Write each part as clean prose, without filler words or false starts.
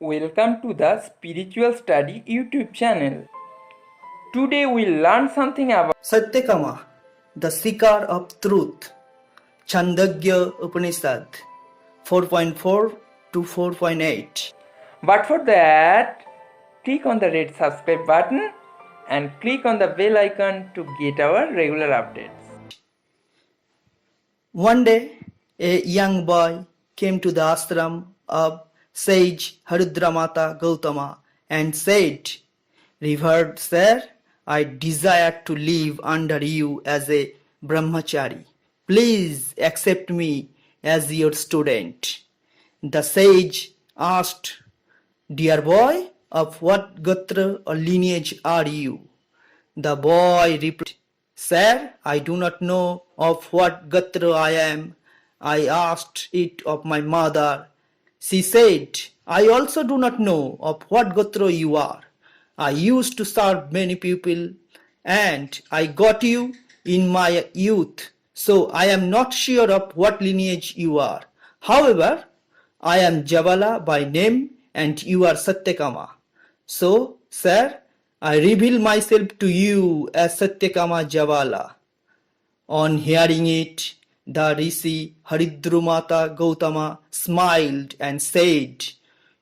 Welcome to the Spiritual Study YouTube channel. Today we'll learn something about Satyakama, the seeker of truth. Chandogya Upanishad 4.4 to 4.8. But for that, click on the red subscribe button and click on the bell icon to get our regular updates. One day, a young boy came to the ashram of sage Harudramata Gautama and said, "Revered sir, I desire to live under you as a brahmachari. Please accept me as your student." The sage asked, "Dear boy, of what gotra or lineage are you?" The boy replied, "Sir, I do not know of what gotra I am. I asked it of my mother. She said, I also do not know of what gotra you are. I used to serve many people and I got you in my youth, so I am not sure of what lineage you are. However, I am Javala by name and you are Satyakama. So, sir, I reveal myself to you as Satyakama Javala." On hearing it, the Rishi Haridrumata Gautama smiled and said,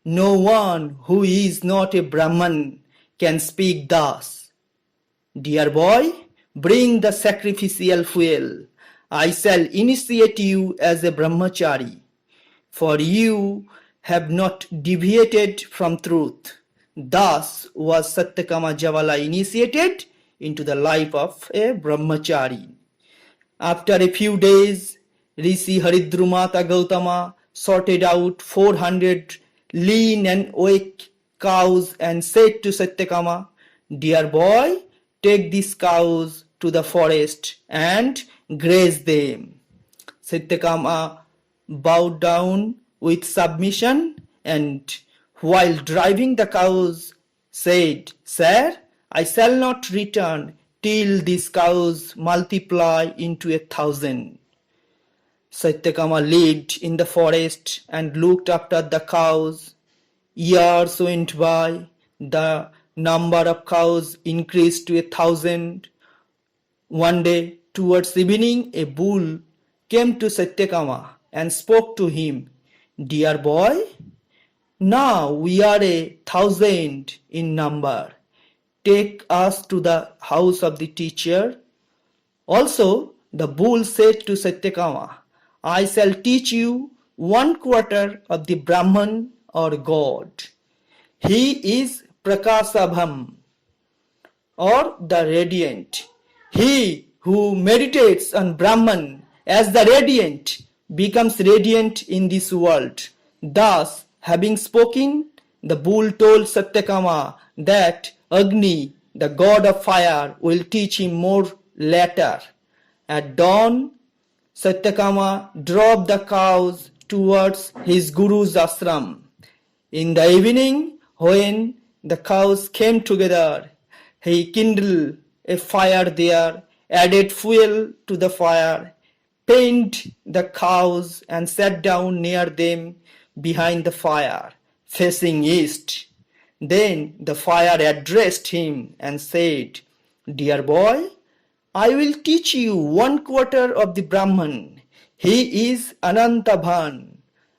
"No one who is not a Brahman can speak thus. Dear boy, bring the sacrificial fuel. I shall initiate you as a brahmachari, for you have not deviated from truth." Thus was Satyakama Javala initiated into the life of a brahmachari. After a few days, Rishi Haridrumata Gautama sorted out 400 lean and weak cows and said to Satyakama, "Dear boy, take these cows to the forest and graze them." Satyakama bowed down with submission and while driving the cows said, "Sir, I shall not return till these cows multiply into 1,000. Satyakama lived in the forest and looked after the cows. Years went by. The number of cows increased to 1,000. One day, towards evening, a bull came to Satyakama and spoke to him, "Dear boy, now we are 1,000 in number. Take us to the house of the teacher." Also, the bull said to Satyakama, "I shall teach you 1/4 of the Brahman or God. He is Prakasabham or the radiant. He who meditates on Brahman as the radiant becomes radiant in this world." Thus, having spoken, the bull told Satyakama that Agni, the god of fire, will teach him more later. At dawn, Satyakama drove the cows towards his guru's ashram. In the evening, when the cows came together, he kindled a fire there, added fuel to the fire, pained the cows and sat down near them behind the fire, facing east. Then the fire addressed him and said, "Dear boy, I will teach you 1/4 of the Brahman. He is Anantabhan,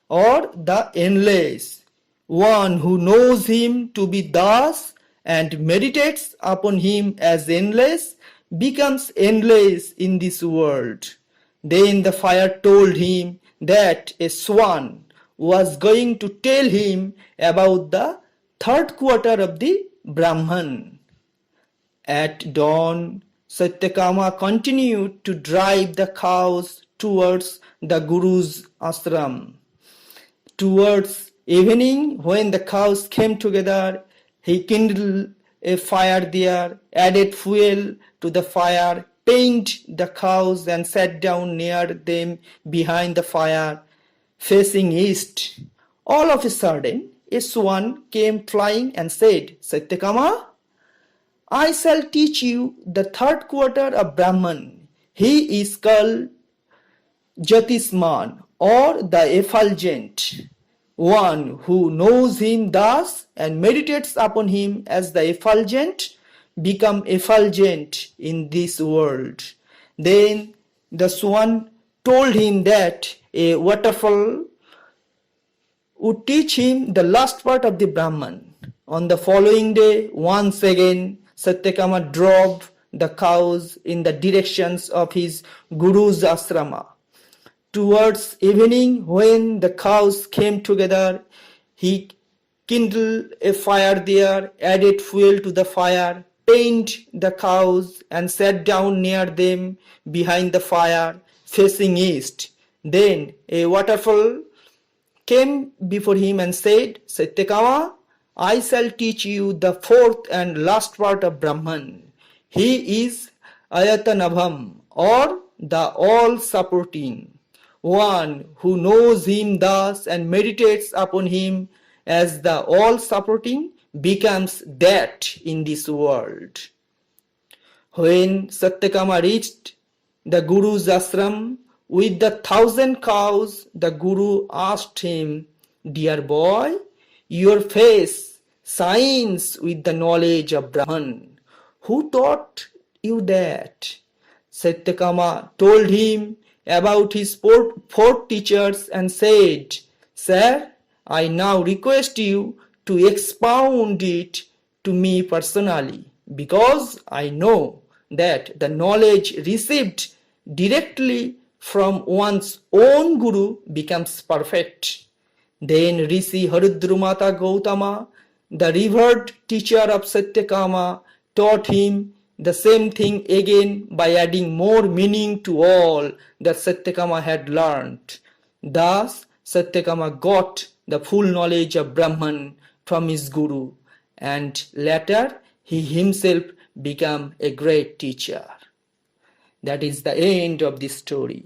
or the endless. One who knows him to be thus and meditates upon him as endless becomes endless in this world." Then the fire told him that a swan was going to tell him about the 1/3 of the Brahman. At dawn, Satyakama continued to drive the cows towards the Guru's ashram. Towards evening, when the cows came together, he kindled a fire there, added fuel to the fire, pained the cows and sat down near them behind the fire, facing east. All of a sudden, a swan came flying and said, "Satyakama, I shall teach you the 1/3 of Brahman. He is called Jyotisman or the effulgent. One who knows him thus and meditates upon him as the effulgent become effulgent in this world. Then the swan told him that a waterfall would teach him the last part of the Brahman. On the following day, once again, Satyakama drove the cows in the directions of his guru's asrama. Towards evening, when the cows came together, he kindled a fire there, added fuel to the fire, pained the cows, and sat down near them behind the fire, facing east. Then a waterfall came before him and said, Satyakama, I shall teach you the fourth and last part of Brahman. He is Ayatanabham, or the all-supporting. One who knows him thus and meditates upon him as the all-supporting becomes that in this world. When Satyakama reached the Guru's ashram with the 1,000 cows, the Guru asked him, Dear boy, your face shines with the knowledge of Brahman. Who taught you that? Satyakama told him about his four teachers and said, Sir, I now request you to expound it to me personally, because I know that the knowledge received directly from one's own Guru becomes perfect. Then Rishi Harudramata Gautama, the revered teacher of Satyakama, taught him the same thing again by adding more meaning to all that Satyakama had learned. Thus, Satyakama got the full knowledge of Brahman from his Guru, and later he himself became a great teacher. That is the end of this story.